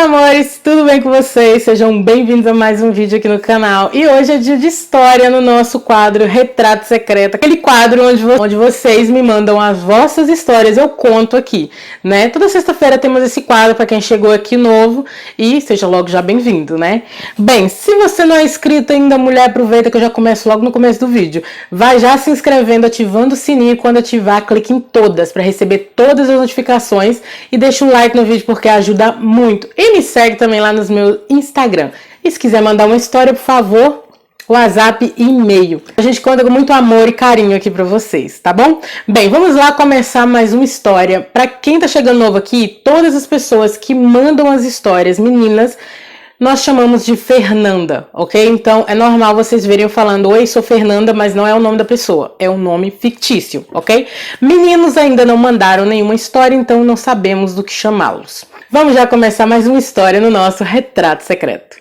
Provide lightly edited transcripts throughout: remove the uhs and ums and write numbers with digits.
amores, tudo bem com vocês? Sejam bem-vindos a mais um vídeo aqui no canal. E hoje é dia de história no nosso quadro Retrato Secreto. Aquele quadro onde vocês me mandam as vossas histórias, eu conto aqui, né? Toda sexta-feira temos esse quadro para quem chegou aqui novo e seja logo já bem-vindo, né? Bem, se você não é inscrito ainda, mulher, aproveita que eu já começo logo no começo do vídeo. Vai já se inscrevendo, ativando o sininho e quando ativar, clique em todas para receber todas as notificações e deixa um like no vídeo porque ajuda muito. E me segue também lá no meu Instagram. E se quiser mandar uma história, por favor, WhatsApp e e-mail. A gente conta com muito amor e carinho aqui pra vocês, tá bom? Bem, vamos lá começar mais uma história. Pra quem tá chegando novo aqui, todas as pessoas que mandam as histórias, meninas, nós chamamos de Fernanda, ok? Então é normal vocês verem eu falando, oi, sou Fernanda, mas não é o nome da pessoa, é um nome fictício, ok? Meninos ainda não mandaram nenhuma história, então não sabemos do que chamá-los. Vamos já começar mais uma história no nosso Retrato Secreto.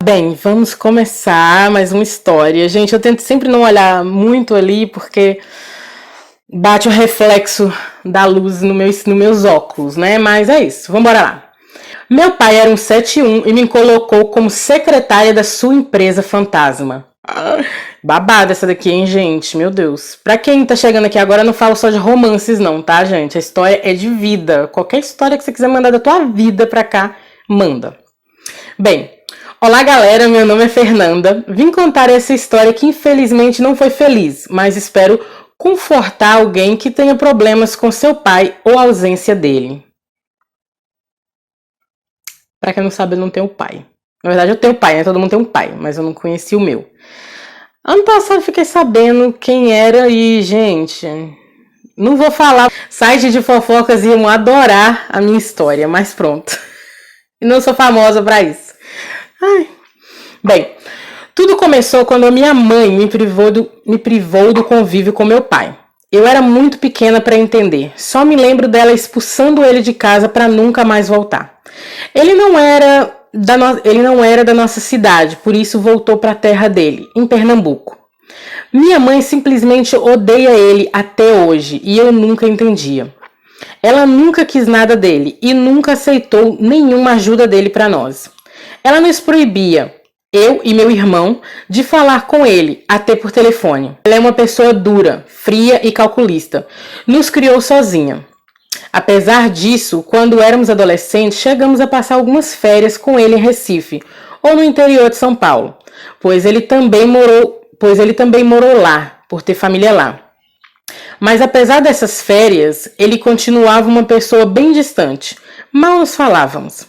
Bem, vamos começar mais uma história. Gente, eu tento sempre não olhar muito ali, porque bate o reflexo da luz nos meus óculos, né? Mas é isso, vamos embora lá. Meu pai era um 71 e me colocou como secretária da sua empresa fantasma. Babada essa daqui, hein, gente? Meu Deus. Pra quem tá chegando aqui agora, eu não falo só de romances não, tá, gente? A história é de vida. Qualquer história que você quiser mandar da tua vida pra cá, manda. Bem, olá galera, meu nome é Fernanda. Vim contar essa história que infelizmente não foi feliz, mas espero confortar alguém que tenha problemas com seu pai ou a ausência dele. Pra quem não sabe, eu não tenho pai. Na verdade, eu tenho pai, né? Todo mundo tem um pai, mas eu não conheci o meu. Ano passado fiquei sabendo quem era e, gente, não vou falar. Sites de fofocas iam adorar a minha história, mas pronto. E não sou famosa pra isso. Ai. Bem, tudo começou quando a minha mãe me privou do convívio com meu pai. Eu era muito pequena para entender. Só me lembro dela expulsando ele de casa para nunca mais voltar. Ele não era da nossa cidade, por isso voltou para a terra dele, em Pernambuco. Minha mãe simplesmente odeia ele até hoje e eu nunca entendia. Ela nunca quis nada dele e nunca aceitou nenhuma ajuda dele para nós. Ela nos proibia, eu e meu irmão, de falar com ele, até por telefone. Ela é uma pessoa dura, fria e calculista. Nos criou sozinha. Apesar disso, quando éramos adolescentes, chegamos a passar algumas férias com ele em Recife, ou no interior de São Paulo, pois ele também morou lá, por ter família lá. Mas apesar dessas férias, ele continuava uma pessoa bem distante. Mal nos falávamos.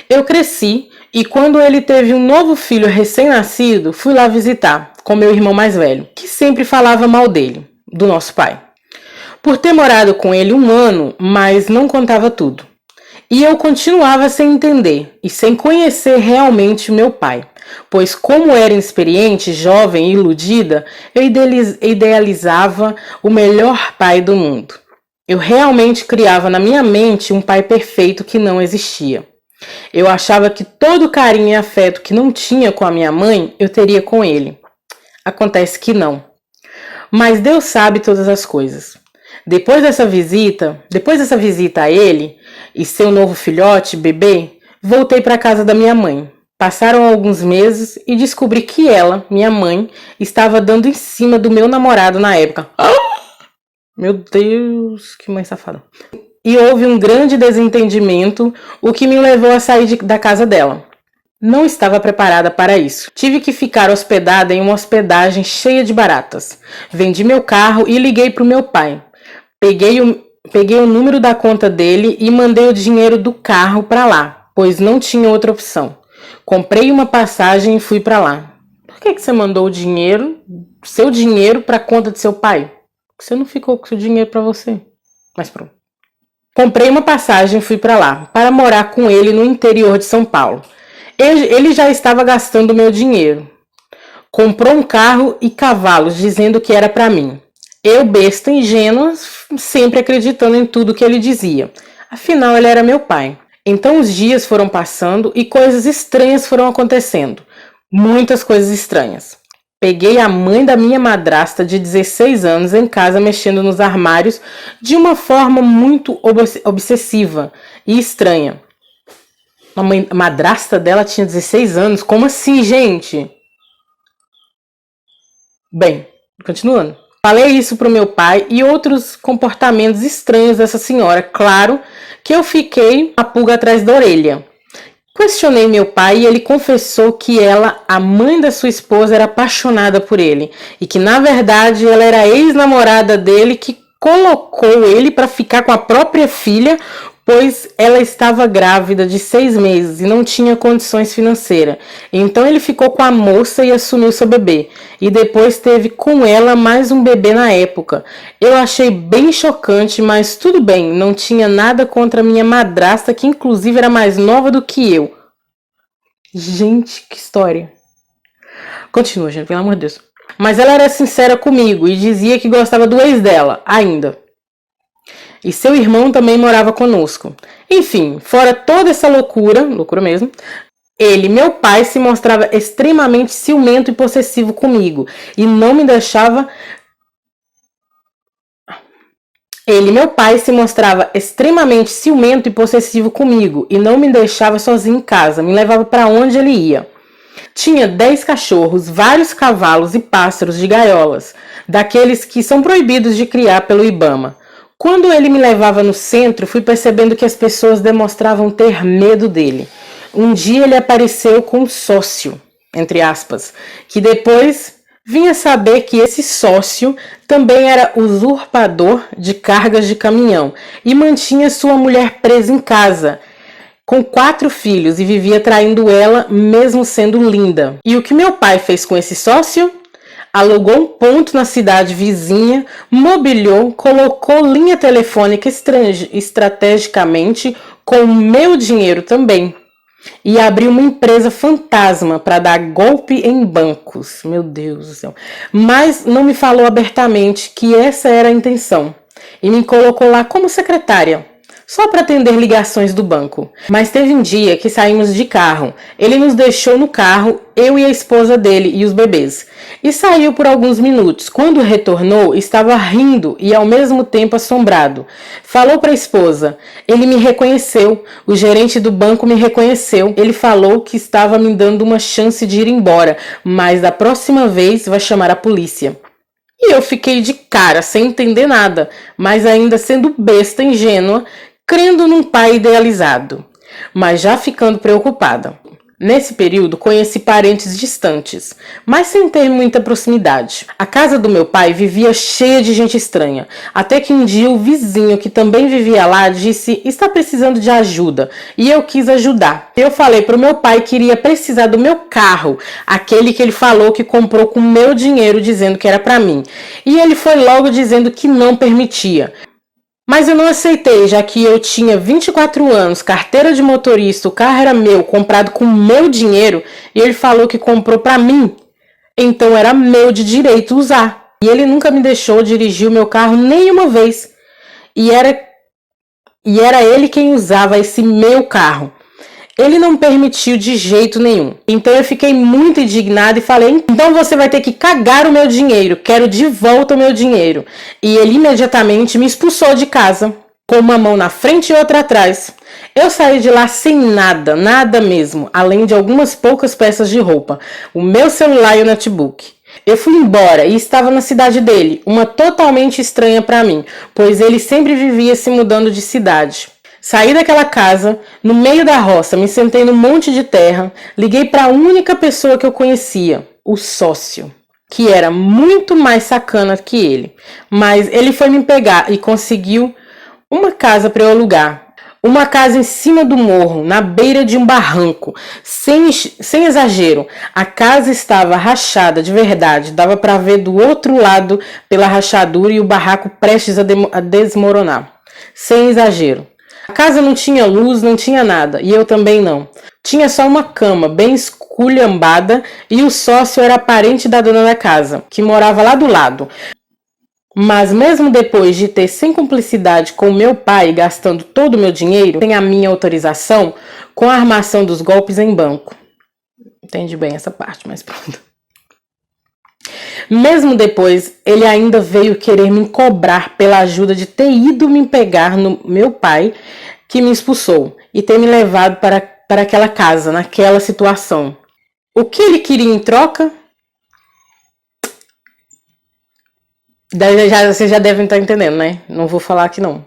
Eu cresci e quando ele teve um novo filho recém-nascido, fui lá visitar, com meu irmão mais velho, que sempre falava mal dele, do nosso pai. Por ter morado com ele 1 ano, mas não contava tudo. E eu continuava sem entender e sem conhecer realmente meu pai, pois como era inexperiente, jovem e iludida, eu idealizava o melhor pai do mundo. Eu realmente criava na minha mente um pai perfeito que não existia. Eu achava que todo o carinho e afeto que não tinha com a minha mãe, eu teria com ele. Acontece que não. Mas Deus sabe todas as coisas. Depois dessa visita a ele e seu novo filhote, bebê, voltei para a casa da minha mãe. Passaram alguns meses e descobri que ela, minha mãe, estava dando em cima do meu namorado na época. Meu Deus, que mãe safada. E houve um grande desentendimento, o que me levou a sair da casa dela. Não estava preparada para isso. Tive que ficar hospedada em uma hospedagem cheia de baratas. Vendi meu carro e liguei para o meu pai. Peguei o número da conta dele e mandei o dinheiro do carro para lá, pois não tinha outra opção. Comprei uma passagem e fui para lá. Por que você mandou seu dinheiro para a conta de seu pai? Você não ficou com seu dinheiro para você. Mas pronto. Comprei uma passagem e fui para lá, para morar com ele no interior de São Paulo. Ele já estava gastando meu dinheiro. Comprou um carro e cavalos, dizendo que era para mim. Eu, besta ingênua, sempre acreditando em tudo que ele dizia. Afinal, ele era meu pai. Então os dias foram passando e coisas estranhas foram acontecendo. Muitas coisas estranhas. Peguei a mãe da minha madrasta de 16 anos em casa mexendo nos armários de uma forma muito obsessiva e estranha. A madrasta dela tinha 16 anos? Como assim, gente? Bem, continuando. Falei isso pro meu pai e outros comportamentos estranhos dessa senhora. Claro que eu fiquei a pulga atrás da orelha. Questionei meu pai e ele confessou que ela, a mãe da sua esposa, era apaixonada por ele e que na verdade ela era a ex-namorada dele que colocou ele para ficar com a própria filha, pois ela estava grávida de 6 meses e não tinha condições financeiras. Então ele ficou com a moça e assumiu seu bebê. E depois teve com ela mais um bebê na época. Eu achei bem chocante, mas tudo bem, não tinha nada contra minha madrasta, que inclusive era mais nova do que eu. Gente, que história. Continua, gente, pelo amor de Deus. Mas ela era sincera comigo e dizia que gostava do ex dela, ainda. E seu irmão também morava conosco. Enfim, fora toda essa loucura mesmo, ele, meu pai, se mostrava extremamente ciumento e possessivo comigo e não me deixava. Meu pai, se mostrava extremamente ciumento e possessivo comigo e não me deixava sozinho em casa, me levava para onde ele ia. Tinha 10 cachorros, vários cavalos e pássaros de gaiolas, daqueles que são proibidos de criar pelo Ibama. Quando ele me levava no centro, fui percebendo que as pessoas demonstravam ter medo dele. Um dia ele apareceu com um sócio, entre aspas, que depois vinha saber que esse sócio também era usurpador de cargas de caminhão e mantinha sua mulher presa em casa, com 4 filhos, e vivia traindo ela, mesmo sendo linda. E o que meu pai fez com esse sócio? Alugou um ponto na cidade vizinha, mobiliou, colocou linha telefônica estrategicamente com o meu dinheiro também. E abriu uma empresa fantasma para dar golpe em bancos. Meu Deus do céu. Mas não me falou abertamente que essa era a intenção. E me colocou lá como secretária, só para atender ligações do banco. Mas teve um dia que saímos de carro. Ele nos deixou no carro, eu e a esposa dele e os bebês. E saiu por alguns minutos. Quando retornou, estava rindo e ao mesmo tempo assombrado. Falou para a esposa. Ele me reconheceu. O gerente do banco me reconheceu. Ele falou que estava me dando uma chance de ir embora, mas da próxima vez vai chamar a polícia. E eu fiquei de cara, sem entender nada, mas ainda sendo besta, ingênua, crendo num pai idealizado, mas já ficando preocupada. Nesse período, conheci parentes distantes, mas sem ter muita proximidade. A casa do meu pai vivia cheia de gente estranha, até que um dia o vizinho, que também vivia lá, disse: está precisando de ajuda, e eu quis ajudar. Eu falei pro meu pai que iria precisar do meu carro, aquele que ele falou que comprou com meu dinheiro, dizendo que era para mim, e ele foi logo dizendo que não permitia. Mas eu não aceitei, já que eu tinha 24 anos, carteira de motorista, o carro era meu, comprado com meu dinheiro, e ele falou que comprou para mim. Então era meu de direito usar. E ele nunca me deixou dirigir o meu carro nenhuma vez. E era ele quem usava esse meu carro. Ele não permitiu de jeito nenhum. Então eu fiquei muito indignada e falei: então você vai ter que cagar o meu dinheiro. Quero de volta o meu dinheiro. E ele imediatamente me expulsou de casa, com uma mão na frente e outra atrás. Eu saí de lá sem nada, nada mesmo, além de algumas poucas peças de roupa, o meu celular e o notebook. Eu fui embora e estava na cidade dele, uma totalmente estranha para mim, pois ele sempre vivia se mudando de cidade. Saí daquela casa, no meio da roça, me sentei num monte de terra, liguei para a única pessoa que eu conhecia, o sócio, que era muito mais sacana que ele. Mas ele foi me pegar e conseguiu uma casa para eu alugar. Uma casa em cima do morro, na beira de um barranco, sem exagero. A casa estava rachada de verdade, dava para ver do outro lado pela rachadura e o barraco prestes a desmoronar. Sem exagero. A casa não tinha luz, não tinha nada, e eu também não. Tinha só uma cama, bem esculhambada, e o sócio era parente da dona da casa, que morava lá do lado. Mas mesmo depois de ter sem cumplicidade com meu pai, gastando todo o meu dinheiro, sem a minha autorização, com a armação dos golpes em banco. Entendi bem essa parte, mas pronto. Mesmo depois, ele ainda veio querer me cobrar pela ajuda de ter ido me pegar no meu pai, que me expulsou, e ter me levado para aquela casa, naquela situação. O que ele queria em troca? Vocês já devem estar entendendo, né? Não vou falar aqui não.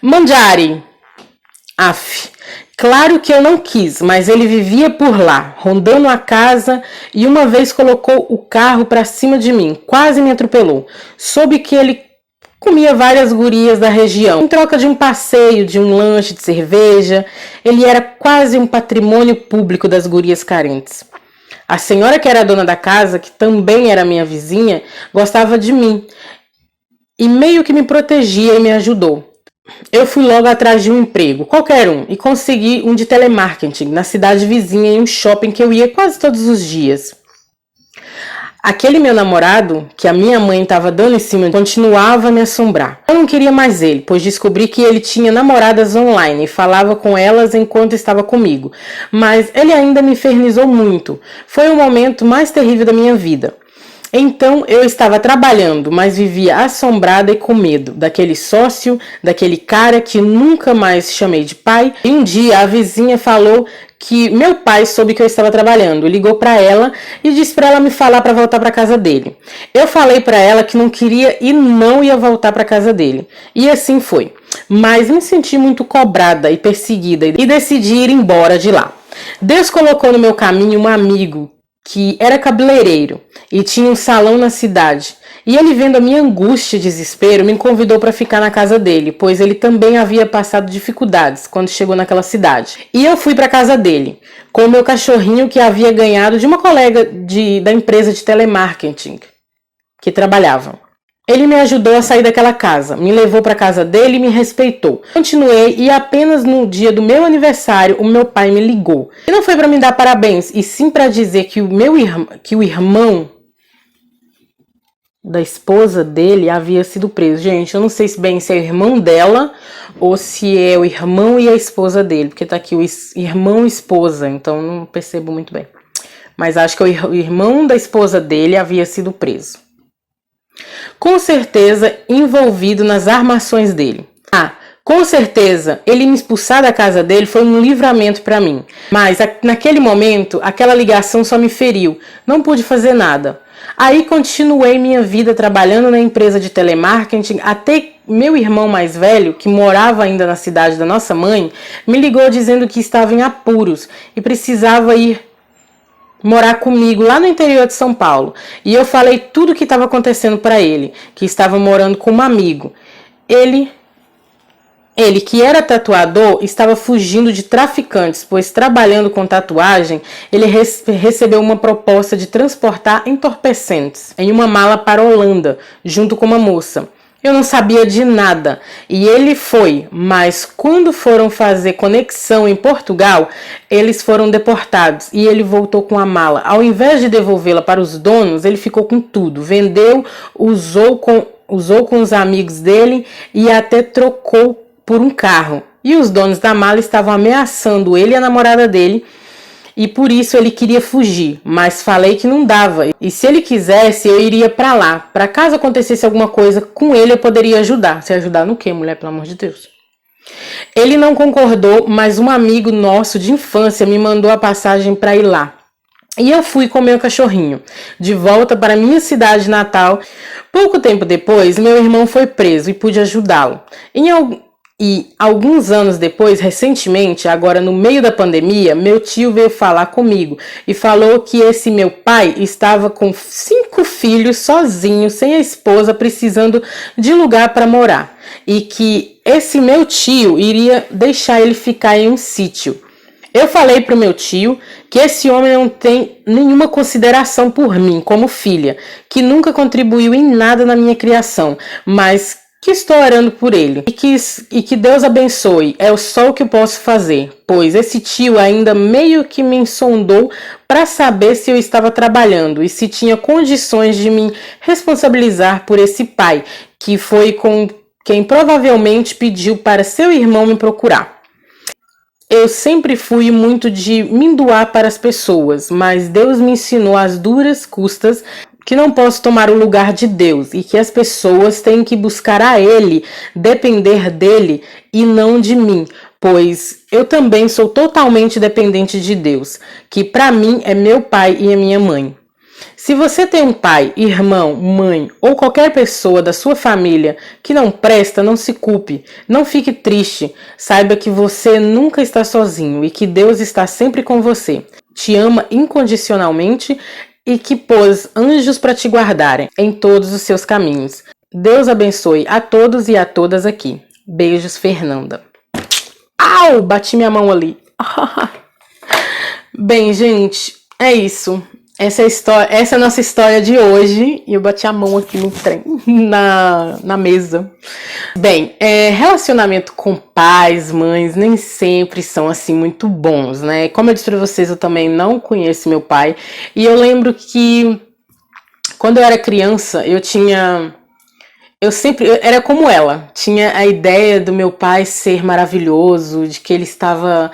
Mandiare. Claro que eu não quis, mas ele vivia por lá, rondando a casa, e uma vez colocou o carro para cima de mim, quase me atropelou. Soube que ele comia várias gurias da região. Em troca de um passeio, de um lanche de cerveja, ele era quase um patrimônio público das gurias carentes. A senhora que era a dona da casa, que também era minha vizinha, gostava de mim e meio que me protegia e me ajudou. Eu fui logo atrás de um emprego, qualquer um, e consegui um de telemarketing na cidade vizinha em um shopping que eu ia quase todos os dias. Aquele meu namorado, que a minha mãe estava dando em cima, continuava a me assombrar. Eu não queria mais ele, pois descobri que ele tinha namoradas online e falava com elas enquanto estava comigo. Mas ele ainda me infernizou muito. Foi o momento mais terrível da minha vida. Então eu estava trabalhando, mas vivia assombrada e com medo daquele sócio, daquele cara que nunca mais chamei de pai. E um dia a vizinha falou que meu pai soube que eu estava trabalhando, ligou para ela e disse para ela me falar para voltar para casa dele. Eu falei para ela que não queria e não ia voltar para casa dele. E assim foi. Mas me senti muito cobrada e perseguida e decidi ir embora de lá. Deus colocou no meu caminho um amigo que era cabeleireiro e tinha um salão na cidade. E ele, vendo a minha angústia e desespero, me convidou para ficar na casa dele, pois ele também havia passado dificuldades quando chegou naquela cidade. E eu fui para a casa dele, com o meu cachorrinho que havia ganhado de uma colega da empresa de telemarketing que trabalhava. Ele me ajudou a sair daquela casa, me levou para a casa dele e me respeitou. Continuei e apenas no dia do meu aniversário o meu pai me ligou. E não foi para me dar parabéns, e sim para dizer que o irmão da esposa dele havia sido preso. Gente, eu não sei se é o irmão dela ou se é o irmão e a esposa dele, porque tá aqui o irmão e esposa, então não percebo muito bem. Mas acho que o irmão da esposa dele havia sido preso. Com certeza envolvido nas armações dele. Com certeza, ele me expulsar da casa dele foi um livramento para mim. Mas naquele momento, aquela ligação só me feriu. Não pude fazer nada. Aí continuei minha vida trabalhando na empresa de telemarketing até meu irmão mais velho, que morava ainda na cidade da nossa mãe, me ligou dizendo que estava em apuros e precisava ir morar comigo lá no interior de São Paulo. E eu falei tudo o que estava acontecendo para ele, que estava morando com um amigo. Ele, que era tatuador, estava fugindo de traficantes, pois trabalhando com tatuagem, ele recebeu uma proposta de transportar entorpecentes em uma mala para a Holanda, junto com uma moça. Eu não sabia de nada e ele foi, mas quando foram fazer conexão em Portugal, eles foram deportados e ele voltou com a mala. Ao invés de devolvê-la para os donos, ele ficou com tudo, vendeu, usou com os amigos dele e até trocou por um carro. E os donos da mala estavam ameaçando ele e a namorada dele, e por isso ele queria fugir, mas falei que não dava. E se ele quisesse, eu iria para lá. Para caso acontecesse alguma coisa com ele, eu poderia ajudar. Se ajudar no quê, mulher? Pelo amor de Deus. Ele não concordou, mas um amigo nosso de infância me mandou a passagem para ir lá. E eu fui com meu cachorrinho, de volta para minha cidade natal. Pouco tempo depois, meu irmão foi preso e pude ajudá-lo. E alguns anos depois, recentemente, agora no meio da pandemia, meu tio veio falar comigo e falou que esse meu pai estava com 5 filhos sozinho, sem a esposa, precisando de lugar para morar. E que esse meu tio iria deixar ele ficar em um sítio. Eu falei para o meu tio que esse homem não tem nenhuma consideração por mim como filha, que nunca contribuiu em nada na minha criação, mas que estou orando por ele e que Deus abençoe, é só o que eu posso fazer, pois esse tio ainda meio que me sondou para saber se eu estava trabalhando e se tinha condições de me responsabilizar por esse pai, que foi com quem provavelmente pediu para seu irmão me procurar. Eu sempre fui muito de me doar para as pessoas, mas Deus me ensinou às duras custas que não posso tomar o lugar de Deus e que as pessoas têm que buscar a Ele, depender dele e não de mim, pois eu também sou totalmente dependente de Deus, que para mim é meu pai e a minha mãe. Se você tem um pai, irmão, mãe ou qualquer pessoa da sua família que não presta, não se culpe, não fique triste. Saiba que você nunca está sozinho e que Deus está sempre com você. Te ama incondicionalmente e que pôs anjos para te guardarem em todos os seus caminhos. Deus abençoe a todos e a todas aqui. Beijos, Fernanda. Au! Bati minha mão ali. Bem, gente, é isso. Essa é a nossa história de hoje. E eu bati a mão aqui no trem, na mesa. Bem, relacionamento com pais, mães, nem sempre são assim muito bons, né? Como eu disse pra vocês, eu também não conheço meu pai. E eu lembro que quando eu era criança, eu era como ela. Tinha a ideia do meu pai ser maravilhoso, de que ele estava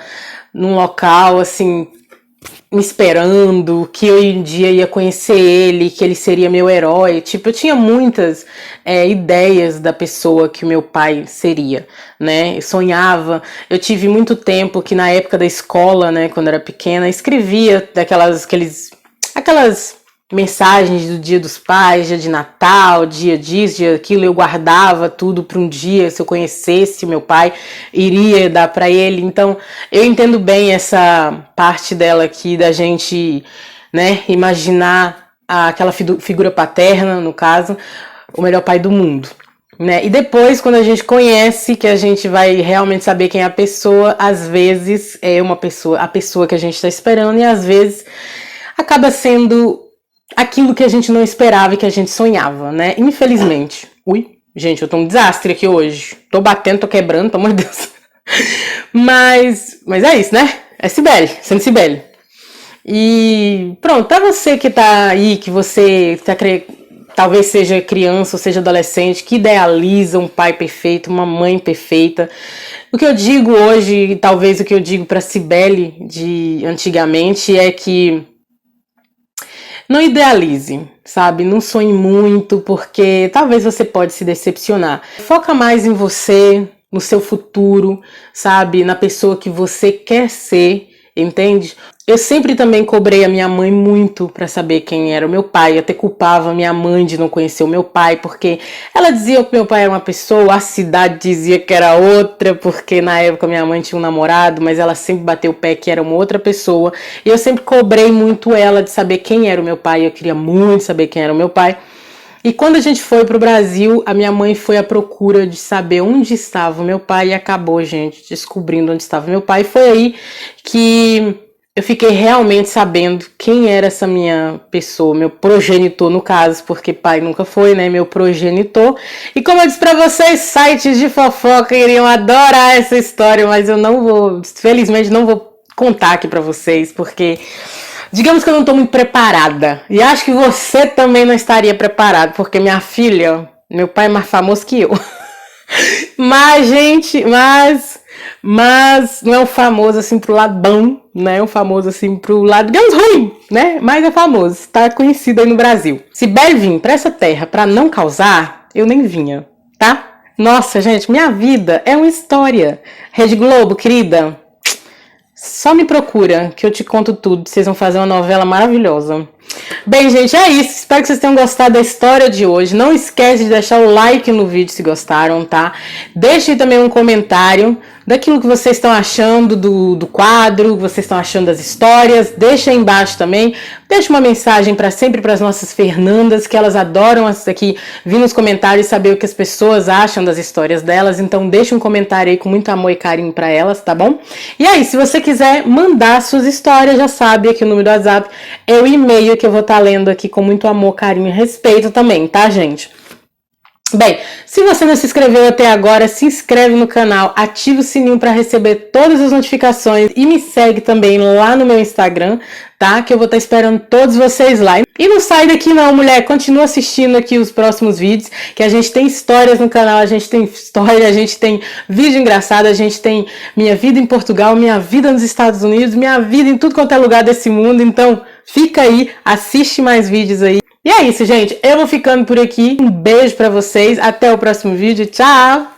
num local, assim, me esperando, que eu um dia ia conhecer ele, que ele seria meu herói. Tipo, eu tinha muitas ideias da pessoa que o meu pai seria, né? Eu sonhava. Eu tive muito tempo que na época da escola, né, quando eu era pequena, escrevia aquelas mensagens do Dia dos Pais, dia de Natal, dia disso, dia daquilo. Eu guardava tudo para um dia, se eu conhecesse o meu pai, iria dar para ele. Então, eu entendo bem essa parte dela aqui, da gente, né, imaginar aquela figura paterna, no caso, o melhor pai do mundo, né? E depois, quando a gente conhece, que a gente vai realmente saber quem é a pessoa, às vezes é a pessoa que a gente está esperando, e às vezes acaba sendo aquilo que a gente não esperava e que a gente sonhava, né? Infelizmente. Ui, gente, eu tô um desastre aqui hoje. Tô batendo, tô quebrando, pelo amor de Deus. Mas é isso, né? É Cibele, sendo Cibele. E pronto, pra você que tá aí, que você talvez seja criança ou seja adolescente, que idealiza um pai perfeito, uma mãe perfeita, o que eu digo hoje, e talvez o que eu digo pra Cibele de antigamente, é que não idealize, sabe? Não sonhe muito, porque talvez você pode se decepcionar. Foca mais em você, no seu futuro, sabe? Na pessoa que você quer ser, entende? Eu sempre também cobrei a minha mãe muito pra saber quem era o meu pai. Eu até culpava a minha mãe de não conhecer o meu pai, porque ela dizia que meu pai era uma pessoa, a cidade dizia que era outra, porque na época minha mãe tinha um namorado, mas ela sempre bateu o pé que era uma outra pessoa. E eu sempre cobrei muito ela de saber quem era o meu pai. Eu queria muito saber quem era o meu pai. E quando a gente foi pro Brasil, a minha mãe foi à procura de saber onde estava o meu pai e acabou, gente, descobrindo onde estava o meu pai. E foi aí que eu fiquei realmente sabendo quem era essa minha pessoa, meu progenitor no caso, porque pai nunca foi, né, meu progenitor. E como eu disse pra vocês, sites de fofoca iriam adorar essa história, mas eu não vou, felizmente não vou contar aqui pra vocês, porque digamos que eu não tô muito preparada. E acho que você também não estaria preparado, porque minha filha, meu pai é mais famoso que eu. Mas, gente, mas não é um famoso assim pro lado bom, né? É um famoso assim pro lado, digamos, ruim, né? Mas é famoso, tá conhecido aí no Brasil. Se Belle vir pra essa terra pra não causar, eu nem vinha, tá? Nossa, gente, minha vida é uma história. Rede Globo, querida, só me procura que eu te conto tudo. Vocês vão fazer uma novela maravilhosa. Bem, gente, é isso. Espero que vocês tenham gostado da história de hoje. Não esquece de deixar o like no vídeo se gostaram, tá? Deixem também um comentário daquilo que vocês estão achando do quadro, que vocês estão achando das histórias. Deixa aí embaixo também. Deixa uma mensagem sempre para as nossas Fernandas, que elas adoram aqui vir nos comentários e saber o que as pessoas acham das histórias delas. Então deixa um comentário aí com muito amor e carinho para elas, tá bom? E aí, se você quiser mandar suas histórias, já sabe, aqui o número do WhatsApp é o e-mail que eu vou estar lendo aqui com muito amor, carinho e respeito também, tá, gente? Bem, se você não se inscreveu até agora, se inscreve no canal, ativa o sininho para receber todas as notificações e me segue também lá no meu Instagram, tá? Que eu vou estar esperando todos vocês lá. E não sai daqui não, mulher, continua assistindo aqui os próximos vídeos, que a gente tem histórias no canal, a gente tem história, a gente tem vídeo engraçado, a gente tem minha vida em Portugal, minha vida nos Estados Unidos, minha vida em tudo quanto é lugar desse mundo, então fica aí, assiste mais vídeos aí. E é isso, gente. Eu vou ficando por aqui. Um beijo pra vocês. Até o próximo vídeo. Tchau!